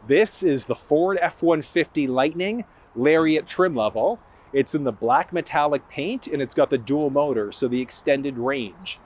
This is the Ford F150 Lightning Lariat trim level. It's in the black metallic paint and it's got the dual motor, so the extended range.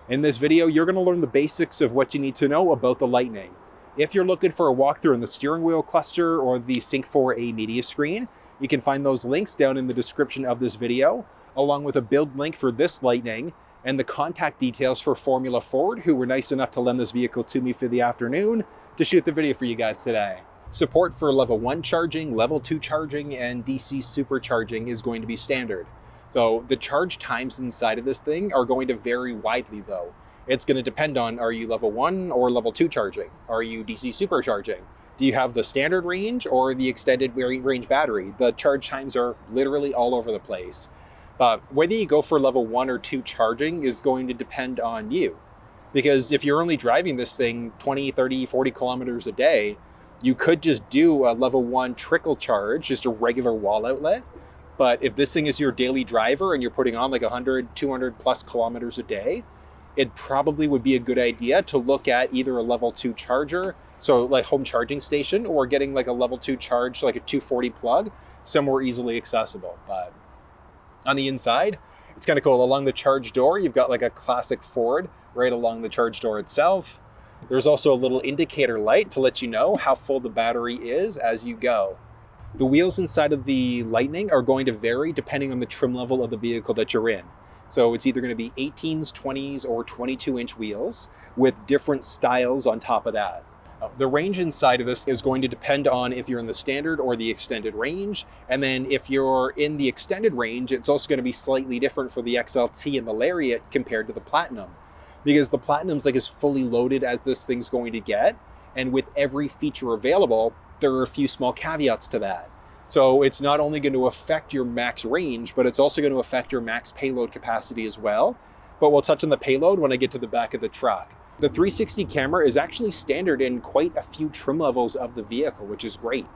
In this video, you're going to learn the basics of what you need to know about the Lightning. If you're looking for a walkthrough in the steering wheel cluster or the Sync 4A media screen, you can find those links down in the description of this video, along with a build link for this Lightning and the contact details for Formula Ford, who were nice enough to lend this vehicle to me for the afternoon to shoot the video for you guys today. Support for level 1 charging, level 2 charging, and DC supercharging is going to be standard. So the charge times inside of this thing are going to vary widely though. It's going to depend on, are you level 1 or level 2 charging? Are you DC supercharging? Do you have the standard range or the extended range battery? The charge times are literally all over the place. But whether you go for level 1 or 2 charging is going to depend on you. Because if you're only driving this thing 20, 30, 40 kilometers a day, you could just do a level 1 trickle charge, just a regular wall outlet. But if this thing is your daily driver and you're putting on like 100, 200 plus kilometers a day, it probably would be a good idea to look at either a level 2 charger, so like home charging station, or getting like a level 2 charge, like a 240 plug, somewhere easily accessible. But on the inside, it's kind of cool. Along the charge door, you've got like a classic Ford right along the charge door itself. There's also a little indicator light to let you know how full the battery is as you go. The wheels inside of the Lightning are going to vary depending on the trim level of the vehicle that you're in. So it's either going to be 18s, 20s, or 22-inch wheels with different styles on top of that. The range inside of this is going to depend on if you're in the standard or the extended range. And then if you're in the extended range, it's also going to be slightly different for the XLT and the Lariat compared to the Platinum. Because the Platinum's like as fully loaded as this thing's going to get. And with every feature available, there are a few small caveats to that. So it's not only going to affect your max range, but it's also going to affect your max payload capacity as well. But we'll touch on the payload when I get to the back of the truck. The 360 camera is actually standard in quite a few trim levels of the vehicle, which is great.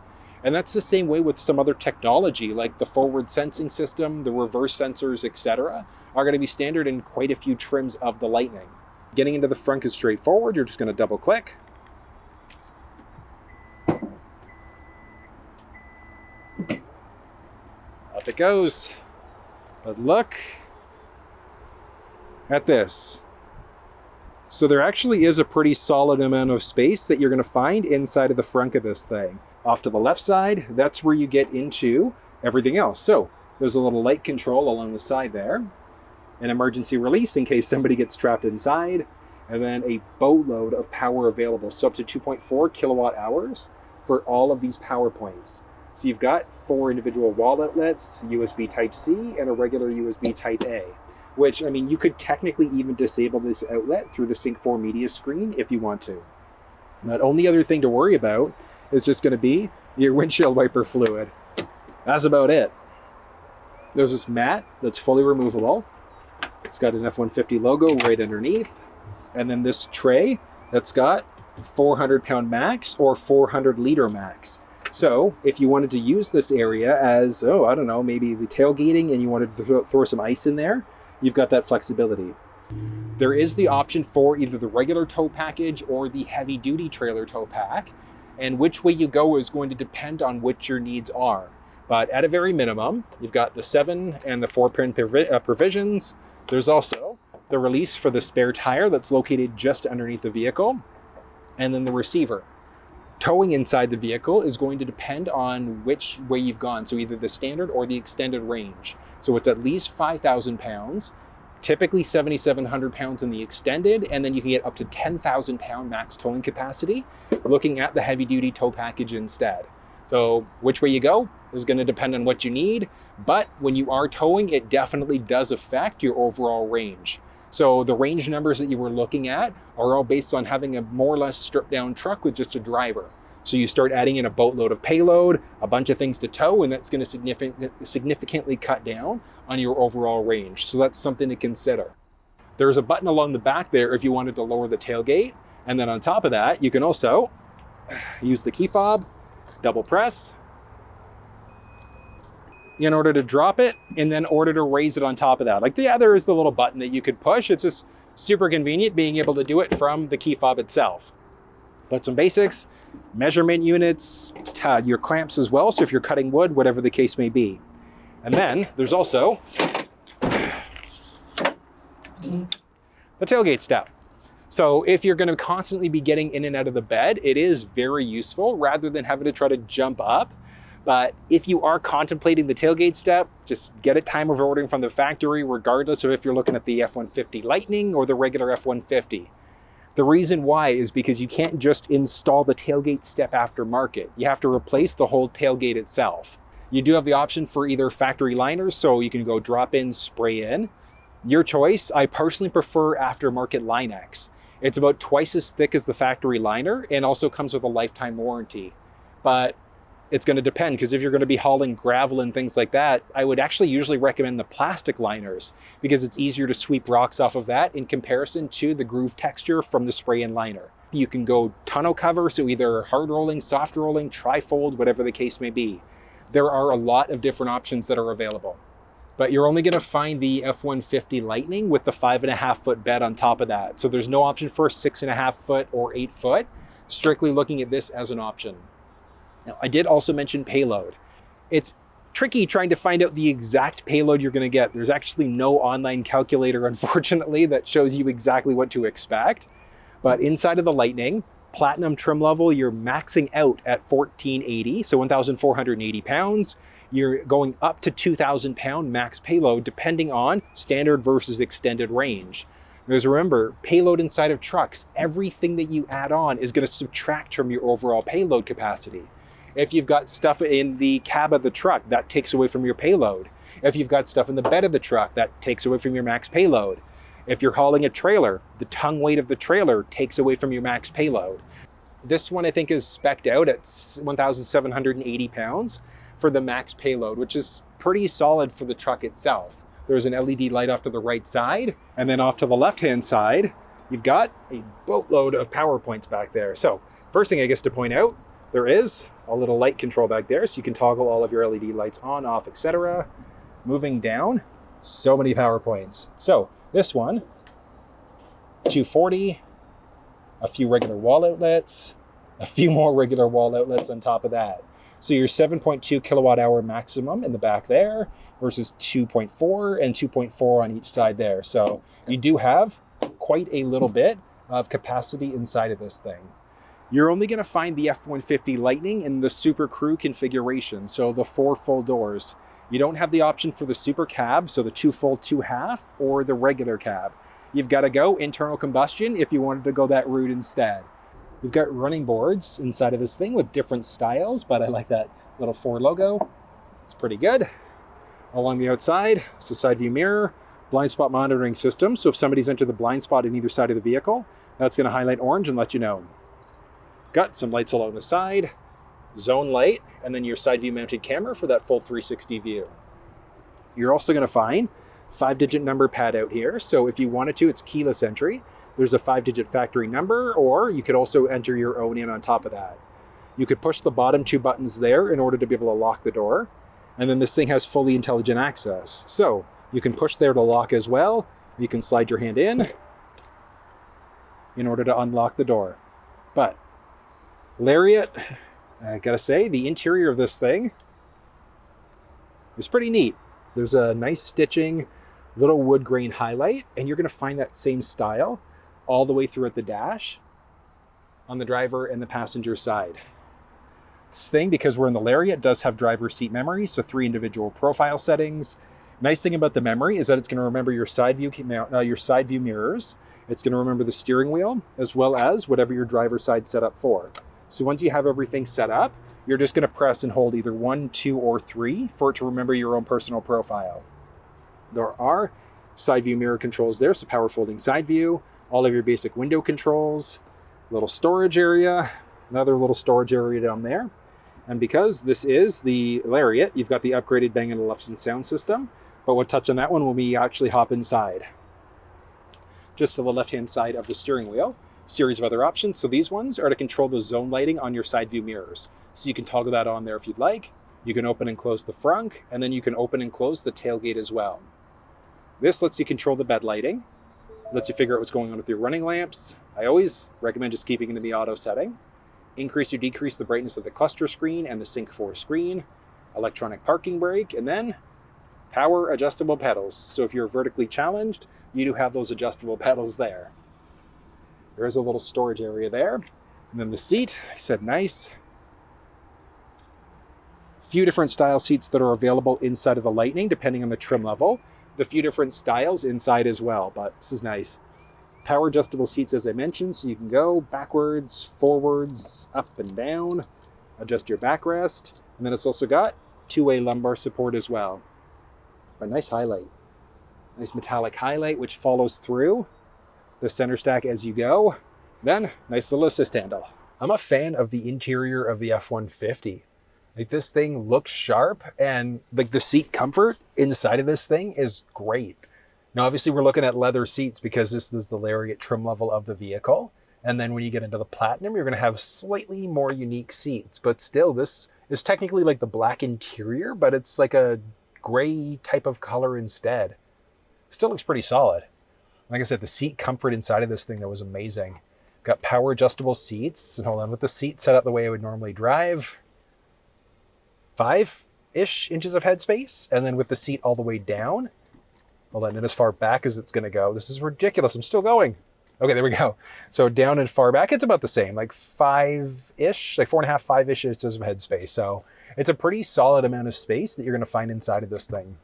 And that's the same way with some other technology, like the forward sensing system, the reverse sensors, etc., are going to be standard in quite a few trims of the Lightning. Getting into the frunk is straightforward. You're just going to double click. Up it goes. But look at this. So there actually is a pretty solid amount of space that you're going to find inside of the frunk of this thing. Off to the left side, that's where you get into everything else. So there's a little light control along the side there, an emergency release in case somebody gets trapped inside, and then a boatload of power available, so up to 2.4 kilowatt hours for all of these power points. So you've got 4 individual wall outlets, USB Type-C, and a regular USB Type-A, which, I mean, you could technically even disable this outlet through the Sync 4 media screen if you want to. The only other thing to worry about is just going to be your windshield wiper fluid. That's about it. There's this mat that's fully removable. It's got an F-150 logo right underneath. And then this tray that's got 400 pound max or 400 liter max. So if you wanted to use this area as, I don't know, maybe the tailgating and you wanted to throw some ice in there, you've got that flexibility. There is the option for either the regular tow package or the heavy duty trailer tow pack. And which way you go is going to depend on what your needs are. But at a very minimum, you've got the 7 and the 4-pin provisions. There's also the release for the spare tire that's located just underneath the vehicle, and then the receiver. Towing inside the vehicle is going to depend on which way you've gone, so either the standard or the extended range. So it's at least 5,000 pounds, typically 7,700 pounds in the extended, and then you can get up to 10,000 pound max towing capacity, looking at the heavy duty tow package instead. So which way you go is going to depend on what you need, but when you are towing, it definitely does affect your overall range. So the range numbers that you were looking at are all based on having a more or less stripped down truck with just a driver. So you start adding in a boatload of payload, a bunch of things to tow, and that's going to significantly cut down on your overall range. So that's something to consider. There's a button along the back there if you wanted to lower the tailgate. And then on top of that, you can also use the key fob, double press in order to drop it, and then order to raise it on top of that. Like, yeah, there is the little button that you could push. It's just super convenient being able to do it from the key fob itself. But some basics, measurement units, your clamps as well, so if you're cutting wood, whatever the case may be. And then there's also the tailgate step. So if you're going to constantly be getting in and out of the bed, it is very useful rather than having to try to jump up. But if you are contemplating the tailgate step, just get it time of ordering from the factory, regardless of if you're looking at the F-150 Lightning or the regular F-150. The reason why is because you can't just install the tailgate step aftermarket. You have to replace the whole tailgate itself. You do have the option for either factory liners, so you can go drop in, spray in. Your choice. I personally prefer aftermarket Line-X. It's about twice as thick as the factory liner and also comes with a lifetime warranty. But it's going to depend, because if you're going to be hauling gravel and things like that, I would actually usually recommend the plastic liners because it's easier to sweep rocks off of that in comparison to the groove texture from the spray-in liner. You can go tonneau cover, so either hard rolling, soft rolling, tri-fold, whatever the case may be. There are a lot of different options that are available. But you're only going to find the F-150 Lightning with the 5.5 foot bed on top of that. So there's no option for a 6.5 foot or 8 foot, strictly looking at this as an option. Now, I did also mention payload. It's tricky trying to find out the exact payload you're going to get. There's actually no online calculator, unfortunately, that shows you exactly what to expect. But inside of the Lightning, platinum trim level, you're maxing out at 1480, so 1,480 pounds. You're going up to 2,000 pound max payload depending on standard versus extended range. Because remember, payload inside of trucks, everything that you add on is going to subtract from your overall payload capacity. If you've got stuff in the cab of the truck, that takes away from your payload. If you've got stuff in the bed of the truck, that takes away from your max payload. If you're hauling a trailer, the tongue weight of the trailer takes away from your max payload. This one I think is spec'd out at 1,780 pounds for the max payload, which is pretty solid for the truck itself. There's an LED light off to the right side, and then off to the left-hand side, you've got a boatload of power points back there. So first thing I guess to point out, there is a little light control back there, so you can toggle all of your LED lights on, off, etc. Moving down, so many power points. So this one, 240, a few regular wall outlets, a few more regular wall outlets on top of that. So your 7.2 kilowatt hour maximum in the back there versus 2.4 and 2.4 on each side there. So you do have quite a little bit of capacity inside of this thing. You're only going to find the F-150 Lightning in the SuperCrew configuration, so the 4 full doors. You don't have the option for the Super Cab, so the 2 full, 2 half, or the regular cab. You've got to go internal combustion if you wanted to go that route instead. We've got running boards inside of this thing with different styles, but I like that little Ford logo. It's pretty good. Along the outside, it's a side view mirror, blind spot monitoring system, so if somebody's entered the blind spot in either side of the vehicle, that's going to highlight orange and let you know. Got some lights along the side, zone light, and then your side view mounted camera for that full 360 view. You're also going to find 5-digit number pad out here, so if you wanted to, it's keyless entry. There's a 5-digit factory number, or you could also enter your own in on top of that. You could push the bottom 2 buttons there in order to be able to lock the door, and then this thing has fully intelligent access. So you can push there to lock as well. You can slide your hand in order to unlock the door. But Lariat, I gotta say, the interior of this thing is pretty neat. There's a nice stitching, little wood grain highlight, and you're gonna find that same style all the way through at the dash on the driver and the passenger side. This thing, because we're in the Lariat, does have driver seat memory, so 3 individual profile settings. Nice thing about the memory is that it's gonna remember your side view mirrors. It's gonna remember the steering wheel, as well as whatever your driver's side set up for. So once you have everything set up, you're just going to press and hold either 1, 2, or 3 for it to remember your own personal profile. There are side view mirror controls there, so power folding side view, all of your basic window controls, little storage area, another little storage area down there. And because this is the Lariat, you've got the upgraded Bang & Olufsen sound system, but we'll touch on that one when we actually hop inside. Just to the left-hand side of the steering wheel, series of other options. So these ones are to control the zone lighting on your side view mirrors. So you can toggle that on there if you'd like. You can open and close the frunk, and then you can open and close the tailgate as well. This lets you control the bed lighting. Lets you figure out what's going on with your running lamps. I always recommend just keeping it in the auto setting. Increase or decrease the brightness of the cluster screen and the Sync 4 screen. Electronic parking brake, and then power adjustable pedals. So if you're vertically challenged, you do have those adjustable pedals there. There is a little storage area there. And then the seat, I said nice. Few different style seats that are available inside of the Lightning, depending on the trim level. The few different styles inside as well, but this is nice. Power adjustable seats, as I mentioned, so you can go backwards, forwards, up and down, adjust your backrest. And then it's also got two-way lumbar support as well. A nice highlight. Nice metallic highlight, which follows through the center stack as you go. Then, nice little assist handle. I'm a fan of the interior of the F-150. Like, this thing looks sharp, and like the seat comfort inside of this thing is great. Now, obviously we're looking at leather seats because this is the Lariat trim level of the vehicle. And then when you get into the Platinum, you're gonna have slightly more unique seats, but still this is technically like the black interior, but it's like a gray type of color instead. Still looks pretty solid. Like I said, the seat comfort inside of this thing, that was amazing. Got power adjustable seats, and hold on, with the seat set up the way I would normally drive, 5-ish inches of headspace, and then with the seat all the way down, hold on, and as far back as it's gonna go. This is ridiculous, I'm still going. Okay, there we go. So down and far back, it's about the same, like 5-ish, like 4.5, 5-ish inches of headspace. So it's a pretty solid amount of space that you're gonna find inside of this thing.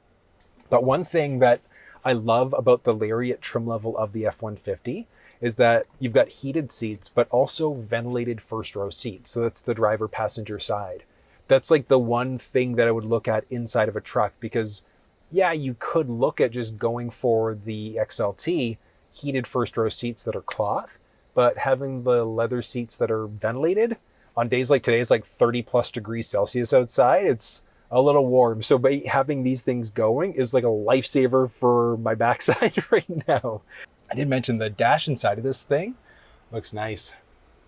But one thing that I love about the Lariat trim level of the F-150 is that you've got heated seats, but also ventilated first row seats. So that's the driver passenger side. That's like the one thing that I would look at inside of a truck, because yeah, you could look at just going for the XLT heated first row seats that are cloth, but having the leather seats that are ventilated on days like today, it's like 30 plus degrees Celsius outside. It's a little warm. So by having these things going is like a lifesaver for my backside right now. I did mention the dash inside of this thing looks nice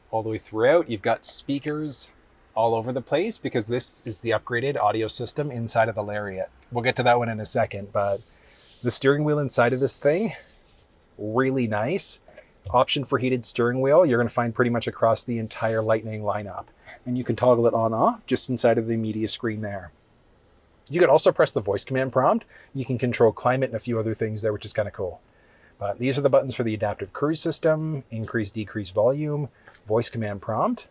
all the way throughout. You've got speakers all over the place because this is the upgraded audio system inside of the Lariat. We'll get to that one in a second, but the steering wheel inside of this thing, really nice. Option for heated steering wheel, you're going to find pretty much across the entire Lightning lineup. And you can toggle it on off just inside of the media screen there. You can also press the voice command prompt. You can control climate and a few other things there, which is kind of cool. But these are the buttons for the adaptive cruise system, increase, decrease volume, voice command prompt.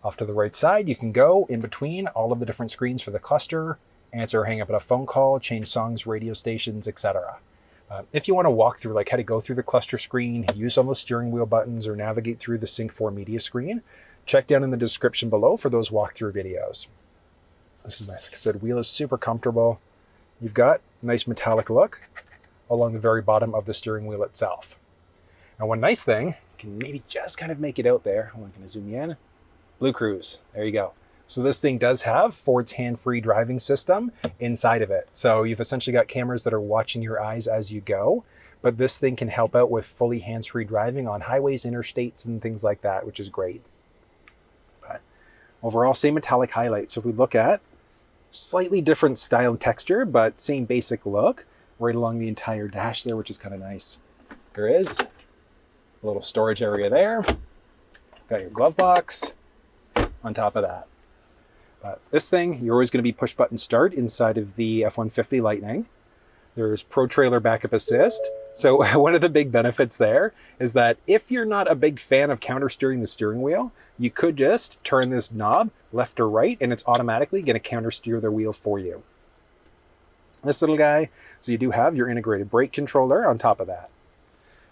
Off to the right side, you can go in between all of the different screens for the cluster, answer or hang up on a phone call, change songs, radio stations, etc. If you want to walk through like how to go through the cluster screen, use all the steering wheel buttons, or navigate through the Sync 4 media screen, check down in the description below for those walkthrough videos. This is nice. Like I said, wheel is super comfortable. You've got a nice metallic look along the very bottom of the steering wheel itself. Now, one nice thing, you can maybe just kind of make it out there. I'm going to zoom you in. BlueCruise, there you go. So this thing does have Ford's hand-free driving system inside of it. So you've essentially got cameras that are watching your eyes as you go, but this thing can help out with fully hands-free driving on highways, interstates, and things like that, which is great. But overall, same metallic highlights. So if we look at slightly different style and texture, but same basic look right along the entire dash there, which is kind of nice. There is a little storage area there. Got your glove box on top of that. But this thing, you're always going to be push button start inside of the F-150 Lightning. There's Pro Trailer Backup Assist. So one of the big benefits there is that if you're not a big fan of counter steering the steering wheel, you could just turn this knob left or right and it's automatically going to counter steer the wheel for you. This little guy, so you do have your integrated brake controller on top of that.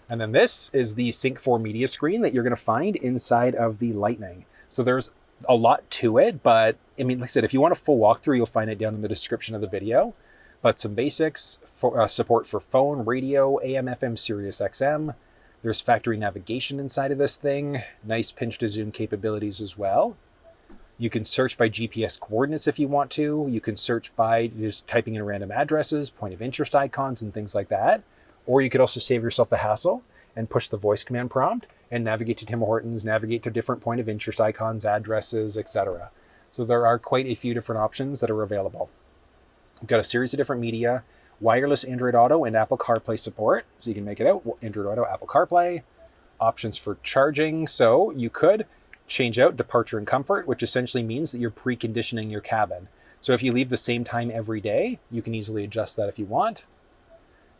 And then this is the Sync 4 media screen that you're going to find inside of the Lightning. So there's a lot to it, but I mean, like I said, if you want a full walkthrough, you'll find it down in the description of the video. But some basics, for support for phone, radio, AM, FM, Sirius XM. There's factory navigation inside of this thing. Nice pinch to zoom capabilities as well. You can search by GPS coordinates if you want to. You can search by just typing in random addresses, point of interest icons, and things like that. Or you could also save yourself the hassle and push the voice command prompt and navigate to Tim Hortons, navigate to different point of interest icons, addresses, etc. So there are quite a few different options that are available. We've got a series of different media. wireless Android Auto and Apple CarPlay support, so you can make it out, Android Auto, Apple CarPlay. Options for charging, so you could change out departure and comfort, which essentially means that you're preconditioning your cabin. So if you leave the same time every day, you can easily adjust that if you want.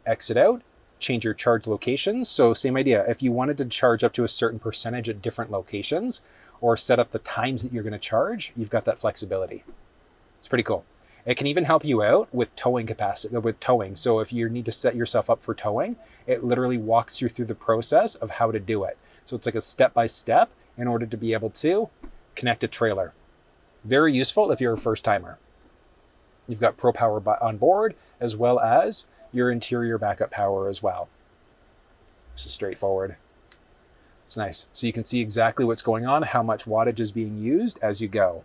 Exit out, change your charge locations. So same idea, if you wanted to charge up to a certain percentage at different locations or set up the times that you're going to charge, you've got that flexibility. It's pretty cool. It can even help you out with towing capacity, with towing. So if you need to set yourself up for towing, it literally walks you through the process of how to do it. So it's like a step-by-step in order to be able to connect a trailer. Very useful if you're a first timer. You've got Pro Power on board, as well as your interior backup power as well. This is straightforward. It's nice. So you can see exactly what's going on, how much wattage is being used as you go.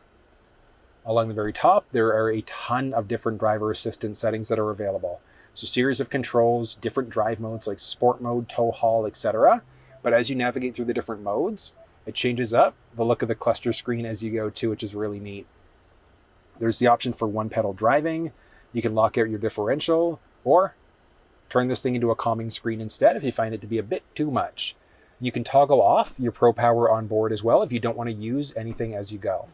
Along the very top, there are a ton of different driver assistance settings that are available. So series of controls, different drive modes like sport mode, tow haul, etc. But as you navigate through the different modes, it changes up the look of the cluster screen as you go too, which is really neat. There's the option for one pedal driving. You can lock out your differential or turn this thing into a calming screen instead if you find it to be a bit too much. You can toggle off your Pro Power on board as well if you don't want to use anything as you go.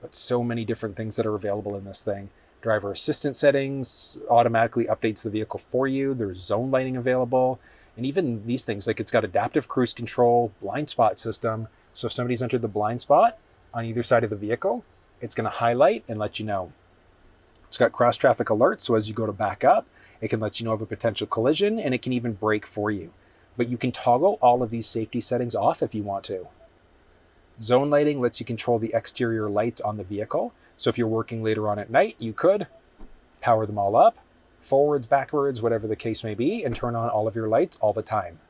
But so many different things that are available in this thing. Driver assistance settings, automatically updates the vehicle for you. There's zone lighting available. And even these things, like it's got adaptive cruise control, blind spot system. So if somebody's entered the blind spot on either side of the vehicle, it's going to highlight and let you know. It's got cross traffic alerts. So as you go to back up, it can let you know of a potential collision and it can even brake for you. But you can toggle all of these safety settings off if you want to. Zone lighting lets you control the exterior lights on the vehicle. So if you're working later on at night, you could power them all up, forwards, backwards, whatever the case may be, and turn on all of your lights all the time.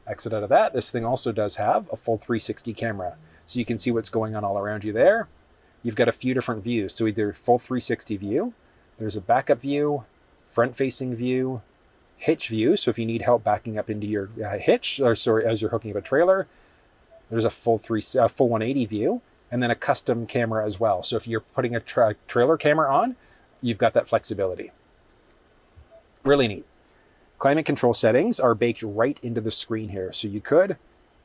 Exit out of that. This thing also does have a full 360 camera. So you can see what's going on all around you there. You've got a few different views. So either full 360 view, there's a backup view, front-facing view, hitch view. So if you need help backing up into your hitch, as you're hooking up a trailer, there's a full 180 view, and then a custom camera as well. So if you're putting a trailer camera on, you've got that flexibility. Really neat. Climate control settings are baked right into the screen here. So you could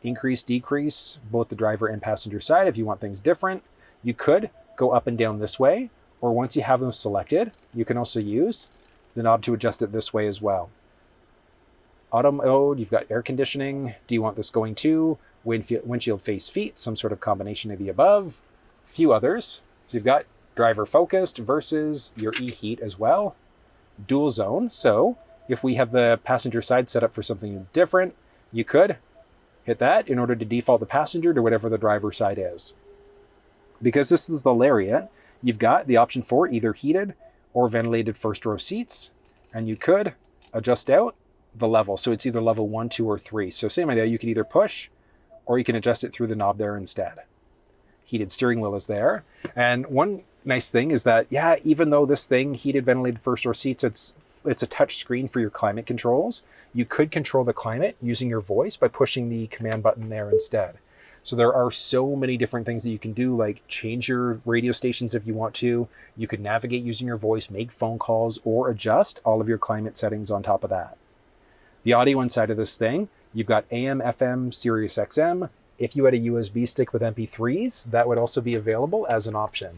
increase, decrease both the driver and passenger side if you want things different. You could go up and down this way, or once you have them selected, you can also use the knob to adjust it this way as well. Auto mode, you've got air conditioning. Do you want this going to windshield face feet, some sort of combination of the above, a few others. So you've got driver focused versus your e-heat as well. Dual zone, so if we have the passenger side set up for something that's different, you could hit that in order to default the passenger to whatever the driver side is. Because this is the Lariat, you've got the option for either heated or ventilated first row seats, and you could adjust out the level. So it's either level 1, 2, or 3. So same idea, you could either push or you can adjust it through the knob there instead. Heated steering wheel is there. And one nice thing is that, yeah, even though this thing, heated ventilated first row seats, it's a touch screen for your climate controls, you could control the climate using your voice by pushing the command button there instead. So there are so many different things that you can do, like change your radio stations if you want to. You could navigate using your voice, make phone calls, or adjust all of your climate settings on top of that. The audio inside of this thing, you've got AM, FM, Sirius XM. If you had a USB stick with MP3s, that would also be available as an option.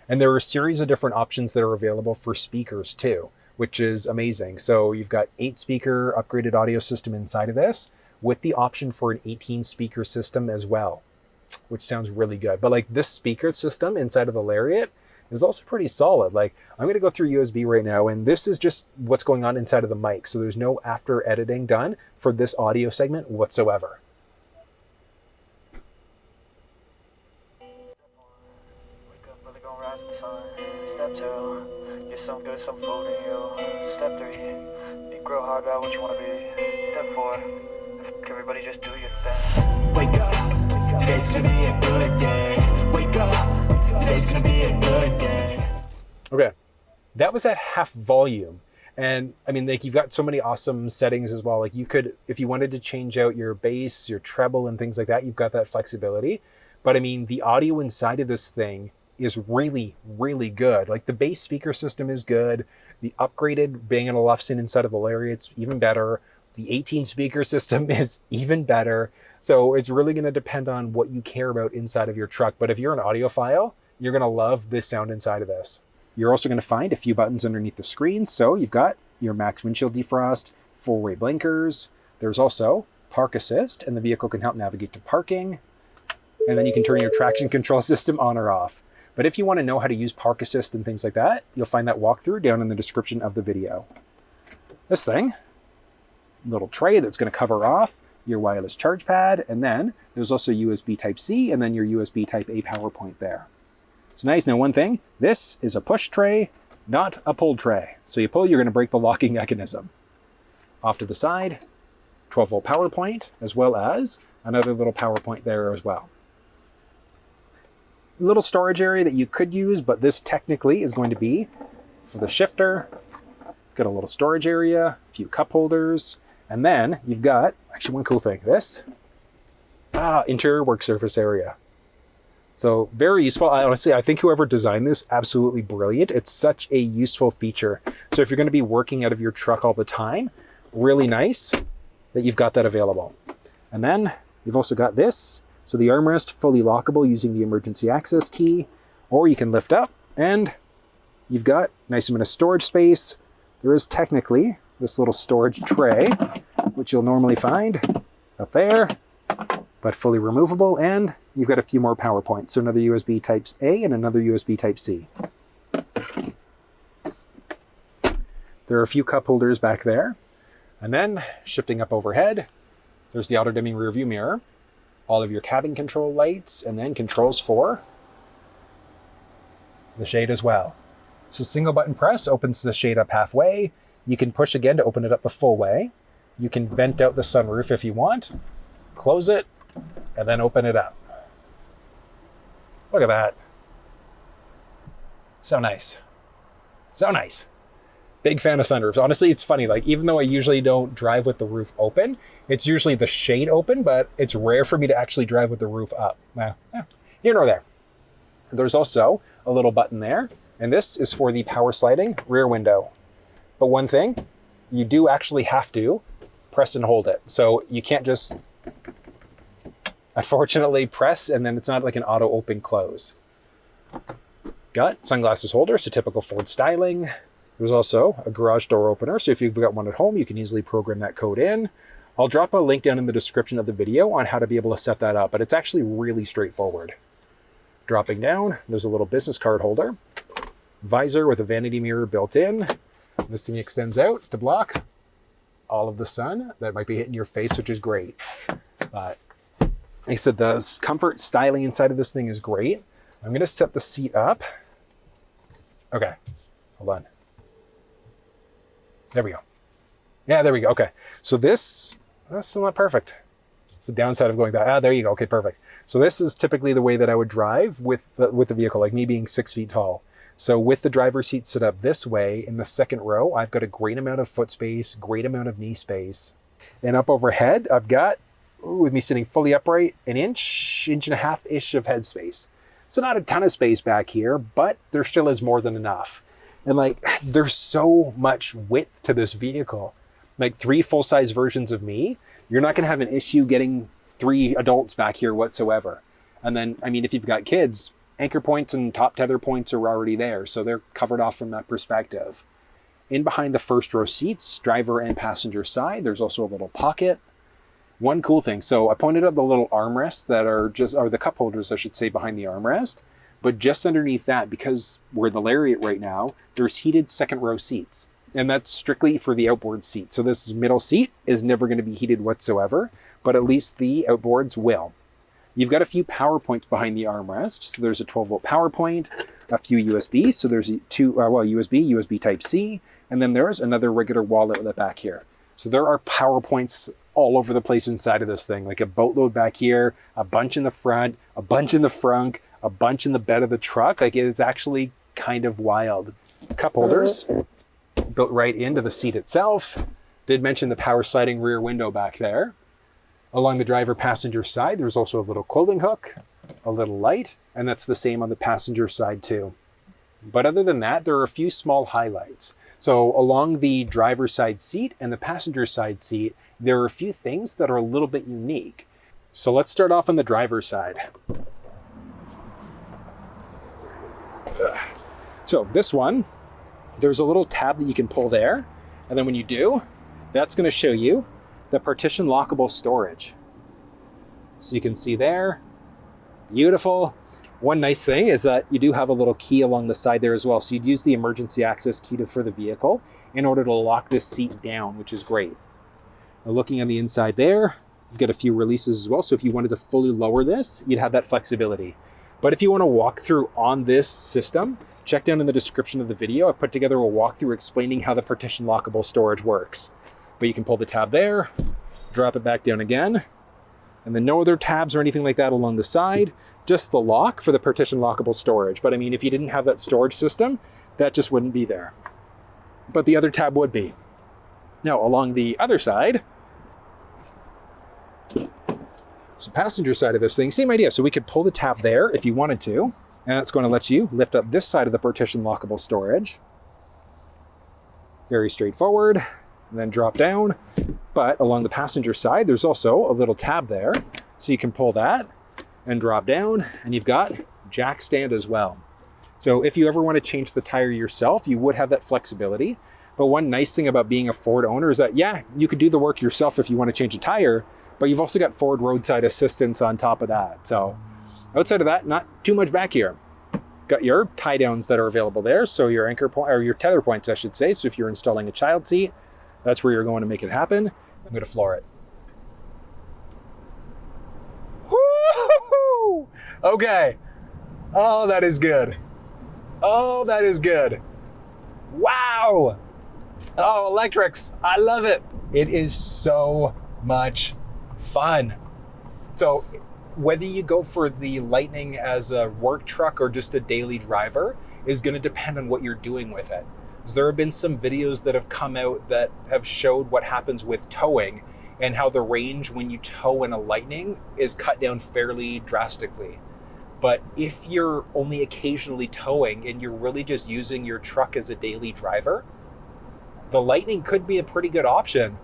And there are a series of different options that are available for speakers too, which is amazing. So you've got 8-speaker upgraded audio system inside of this with the option for an 18-speaker system as well, which sounds really good. But like this speaker system inside of the Lariat is also pretty solid. Like I'm going to go through USB right now, and this is just what's going on inside of the mic. So there's no after editing done for this audio segment whatsoever. Step 2, get some good, some food in you. Step 3, you grow hard about what you want to be. Step 4, everybody just do your thing. Wake up, today's gonna be a good day. Wake up, today's gonna be a good day. Okay, that was at half volume. And I mean, like you've got so many awesome settings as well. Like you could, if you wanted to change out your bass, your treble and things like that, you've got that flexibility. But I mean, the audio inside of this thing is really, really good. Like the base speaker system is good. The upgraded Bang & Olufsen inside of the Lariat's even better. The 18 speaker system is even better. So it's really going to depend on what you care about inside of your truck. But if you're an audiophile, you're going to love this sound inside of this. You're also going to find a few buttons underneath the screen. So you've got your max windshield defrost, 4-way blinkers. There's also park assist, and the vehicle can help navigate to parking. And then you can turn your traction control system on or off. But if you want to know how to use park assist and things like that, you'll find that walkthrough down in the description of the video. This thing, little tray that's going to cover off your wireless charge pad, and then there's also USB Type-C and then your USB Type-A power point there. It's nice. Now, one thing, this is a push tray, not a pull tray. So you pull, you're going to break the locking mechanism. Off to the side, 12-volt power point, as well as another little power point there as well. Little storage area that you could use, but this technically is going to be for the shifter. Got a little storage area, a few cup holders, and then you've got, actually one cool thing, this interior work surface area. So very useful. Honestly, I think whoever designed this, absolutely brilliant. It's such a useful feature. So if you're going to be working out of your truck all the time, really nice that you've got that available. And then you've also got this. So the armrest, fully lockable using the emergency access key, or you can lift up and you've got nice amount of storage space. There is technically this little storage tray, which you'll normally find up there, but fully removable. And you've got a few more power points. So another USB Type-A and another USB Type-C. There are a few cup holders back there. And then shifting up overhead, there's the auto dimming rear view mirror, all of your cabin control lights, and then controls for the shade as well. So single button press opens the shade up halfway. You can push again to open it up the full way. You can vent out the sunroof if you want, close it, and then open it up. Look at that. So nice. So nice. Big fan of sunroofs. Honestly, it's funny. Like, even though I usually don't drive with the roof open, it's usually the shade open, but it's rare for me to actually drive with the roof up. Well, yeah, here nor there. There's also a little button there, and this is for the power sliding rear window. But one thing, you do actually have to press and hold it. So you can't just, unfortunately, press and then it's not like an auto open close. Got sunglasses holder, so typical Ford styling. There's also a garage door opener, so if you've got one at home, you can easily program that code in. I'll drop a link down in the description of the video on how to be able to set that up, but it's actually really straightforward. Dropping down, there's a little business card holder, visor with a vanity mirror built in. This thing extends out to block all of the sun that might be hitting your face, which is great. But like I said, the comfort styling inside of this thing is great. I'm going to set the seat up. Okay, hold on. There we go. Yeah, there we go. Okay. So that's still not perfect. It's the downside of going back. There you go. Okay, perfect. So this is typically the way that I would drive with the vehicle, like me being 6 feet tall. So with the driver's seat set up this way, in the second row, I've got a great amount of foot space, great amount of knee space. And up overhead, I've got, with me sitting fully upright, an inch and a half-ish of head space. So not a ton of space back here, but there still is more than enough. And like, there's so much width to this vehicle. Like 3 full-size versions of me, you're not going to have an issue getting 3 adults back here whatsoever. And then, I mean, if you've got kids, anchor points and top tether points are already there, so they're covered off from that perspective. In behind the first row seats, driver and passenger side, there's also a little pocket. One cool thing, so I pointed out the little armrests that are the cup holders, I should say, behind the armrest. But just underneath that, because we're the Lariat right now, there's heated second row seats. And that's strictly for the outboard seat. So this middle seat is never going to be heated whatsoever, but at least the outboards will. You've got a few power points behind the armrest. So there's a 12-volt power point, a few USB. So there's USB Type-C, and then there's another regular wall outlet back here. So there are power points all over the place inside of this thing, like a boatload back here, a bunch in the front, a bunch in the frunk, a bunch in the bed of the truck. Like, it's actually kind of wild. Cup holders built right into the seat itself. Did mention the power sliding rear window back there. Along the driver passenger side, there's also a little clothing hook. a little light, and that's the same on the passenger side too. But other than that, there are a few small highlights. So along the driver's side seat and the passenger side seat, there are a few things that are a little bit unique. So let's start off on the driver's side. So this one, there's a little tab that you can pull there. And then when you do, that's going to show you the partition lockable storage. So you can see there, beautiful. One nice thing is that you do have a little key along the side there as well. So you'd use the emergency access key for the vehicle in order to lock this seat down, which is great. Now looking on the inside there, you've got a few releases as well. So if you wanted to fully lower this, you'd have that flexibility. But if you want to walk through on this system, check down in the description of the video. I've put together a walkthrough explaining how the partition lockable storage works. But you can pull the tab there, drop it back down again, and then no other tabs or anything like that along the side, just the lock for the partition lockable storage. But I mean, if you didn't have that storage system, that just wouldn't be there. But the other tab would be. Now along the other side, so passenger side of this thing, same idea. So we could pull the tab there if you wanted to, and that's going to let you lift up this side of the partition lockable storage. Very straightforward, and then drop down. But along the passenger side, there's also a little tab there. So you can pull that and drop down, and you've got jack stand as well. So if you ever want to change the tire yourself, you would have that flexibility. But one nice thing about being a Ford owner is that, yeah, you could do the work yourself if you want to change a tire, but you've also got Ford roadside assistance on top of that. So outside of that, not too much back here. Got your tie downs that are available there. So your anchor point, or your tether points, I should say. So if you're installing a child seat, that's where you're going to make it happen. I'm going to floor it. Woo-hoo-hoo! Okay. Oh, that is good. Oh, that is good. Wow. Oh, electrics. I love it. It is so much fun. So whether you go for the Lightning as a work truck or just a daily driver is going to depend on what you're doing with it. So there have been some videos that have come out that have showed what happens with towing and how the range when you tow in a Lightning is cut down fairly drastically. But if you're only occasionally towing and you're really just using your truck as a daily driver, the Lightning could be a pretty good option.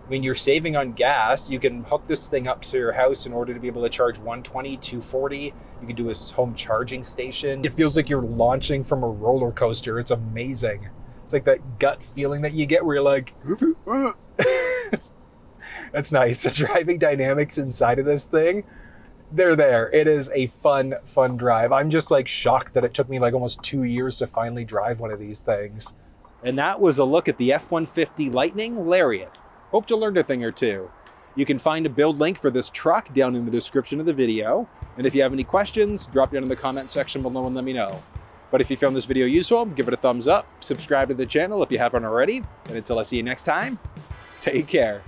I mean, you're saving on gas. You can hook this thing up to your house in order to be able to charge 120, 240. You can do a home charging station. It feels like you're launching from a roller coaster. It's amazing. It's like that gut feeling that you get where you're like, that's nice. The driving dynamics inside of this thing, they're there. It is a fun drive. I'm just like shocked that it took me like almost 2 years to finally drive one of these things. And that was a look at the F-150 Lightning Lariat. Hope you learned a thing or two. You can find a build link for this truck down in the description of the video. And if you have any questions, drop down in the comment section below and let me know. But if you found this video useful, give it a thumbs up, subscribe to the channel if you haven't already. And until I see you next time, take care.